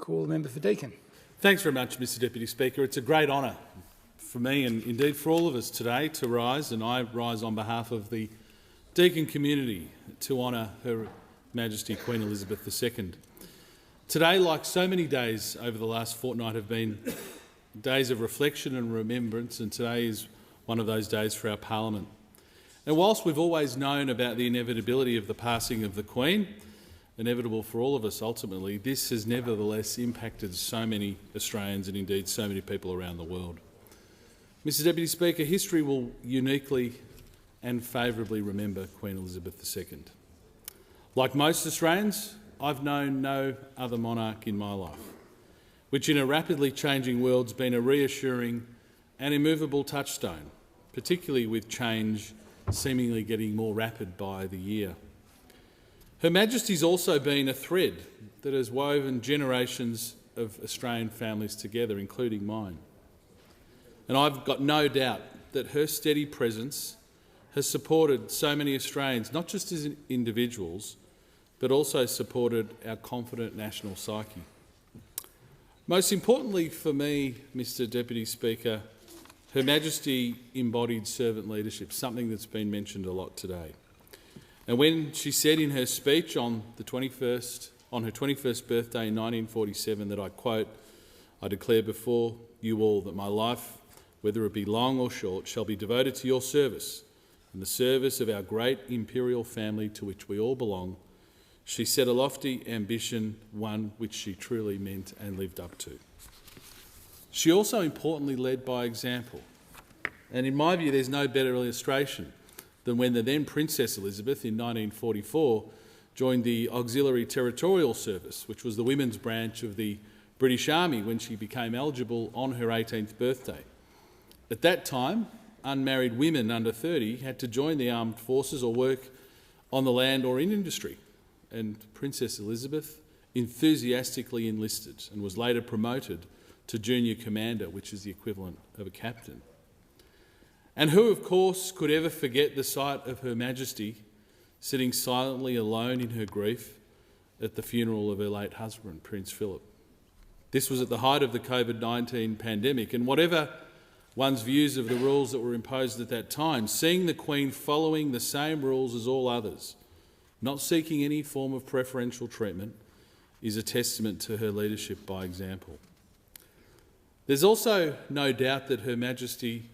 Call the member for Deakin. Thanks very much, Mr Deputy Speaker. It's a great honour for me and indeed for all of us today to rise, and I rise on behalf of the Deakin community to honour Her Majesty Queen Elizabeth II. Today, like so many days over the last fortnight, have been days of reflection and remembrance, and today is one of those days for our Parliament. And whilst we've always known about the inevitability of the passing of the Queen, inevitable for all of us ultimately, this has nevertheless impacted so many Australians and indeed so many people around the world. Mr Deputy Speaker, history will uniquely and favourably remember Queen Elizabeth II. Like most Australians, I've known no other monarch in my life, which in a rapidly changing world has been a reassuring and immovable touchstone, particularly with change seemingly getting more rapid by the year. Her Majesty's also been a thread that has woven generations of Australian families together, including mine. And I've got no doubt that her steady presence has supported so many Australians, not just as individuals, but also supported our confident national psyche. Most importantly for me, Mr Deputy Speaker, Her Majesty embodied servant leadership, something that's been mentioned a lot today. And when she said in her speech on her 21st birthday in 1947 that, I quote, "I declare before you all that my life, whether it be long or short, shall be devoted to your service and the service of our great imperial family to which we all belong," she set a lofty ambition, one which she truly meant and lived up to. She also importantly led by example. And in my view, there's no better illustration than when the then Princess Elizabeth in 1944 joined the Auxiliary Territorial Service, which was the women's branch of the British Army, when she became eligible on her 18th birthday. At that time, unmarried women under 30 had to join the armed forces or work on the land or in industry, and Princess Elizabeth enthusiastically enlisted and was later promoted to junior commander, which is the equivalent of a captain. And who, of course, could ever forget the sight of Her Majesty sitting silently alone in her grief at the funeral of her late husband, Prince Philip. This was at the height of the COVID-19 pandemic, and whatever one's views of the rules that were imposed at that time, seeing the Queen following the same rules as all others, not seeking any form of preferential treatment, is a testament to her leadership by example. There's also no doubt that Her Majesty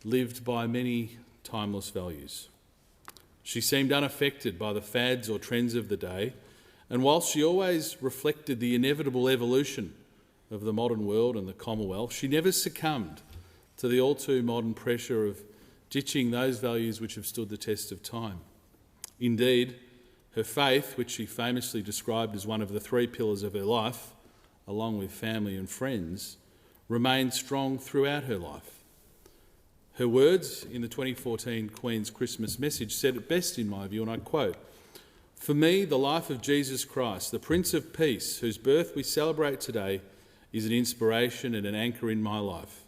lived by many timeless values. She seemed unaffected by the fads or trends of the day, and whilst she always reflected the inevitable evolution of the modern world and the Commonwealth, she never succumbed to the all-too-modern pressure of ditching those values which have stood the test of time. Indeed, her faith, which she famously described as one of the three pillars of her life, along with family and friends, remained strong throughout her life. Her words in the 2014 Queen's Christmas message said it best in my view, and I quote, "For me, the life of Jesus Christ, the Prince of Peace, whose birth we celebrate today, is an inspiration and an anchor in my life,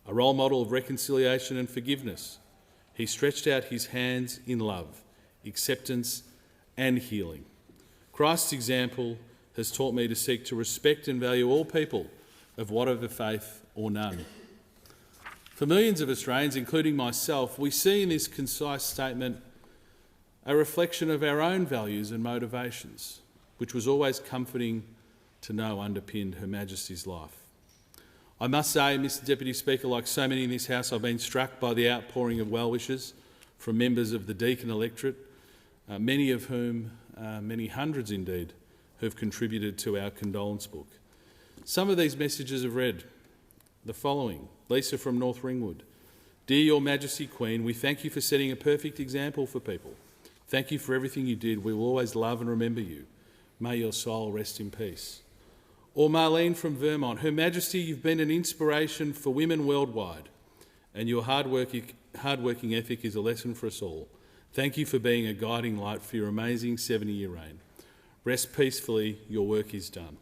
a role model of reconciliation and forgiveness. He stretched out his hands in love, acceptance and healing. Christ's example has taught me to seek to respect and value all people of whatever faith or none." For millions of Australians, including myself, we see in this concise statement a reflection of our own values and motivations, which was always comforting to know underpinned Her Majesty's life. I must say, Mr Deputy Speaker, like so many in this House, I've been struck by the outpouring of well wishes from members of the Deakin electorate, many of whom, many hundreds indeed, have contributed to our condolence book. Some of these messages have read the following. Lisa from North Ringwood. "Dear Your Majesty Queen, we thank you for setting a perfect example for people. Thank you for everything you did. We will always love and remember you. May your soul rest in peace." Or Marlene from Vermont. "Her Majesty, you've been an inspiration for women worldwide, and your hard-working ethic is a lesson for us all. Thank you for being a guiding light for your amazing 70-year reign. Rest peacefully, your work is done."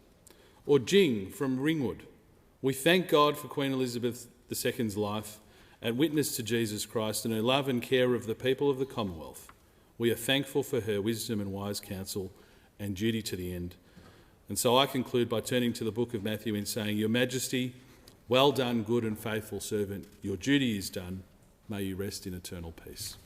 Or Jing from Ringwood. "We thank God for Queen Elizabeth II's life and witness to Jesus Christ and her love and care of the people of the Commonwealth. We are thankful for her wisdom and wise counsel and duty to the end. And so I conclude by turning to the book of Matthew and saying, Your Majesty, well done, good and faithful servant. Your duty is done. May you rest in eternal peace.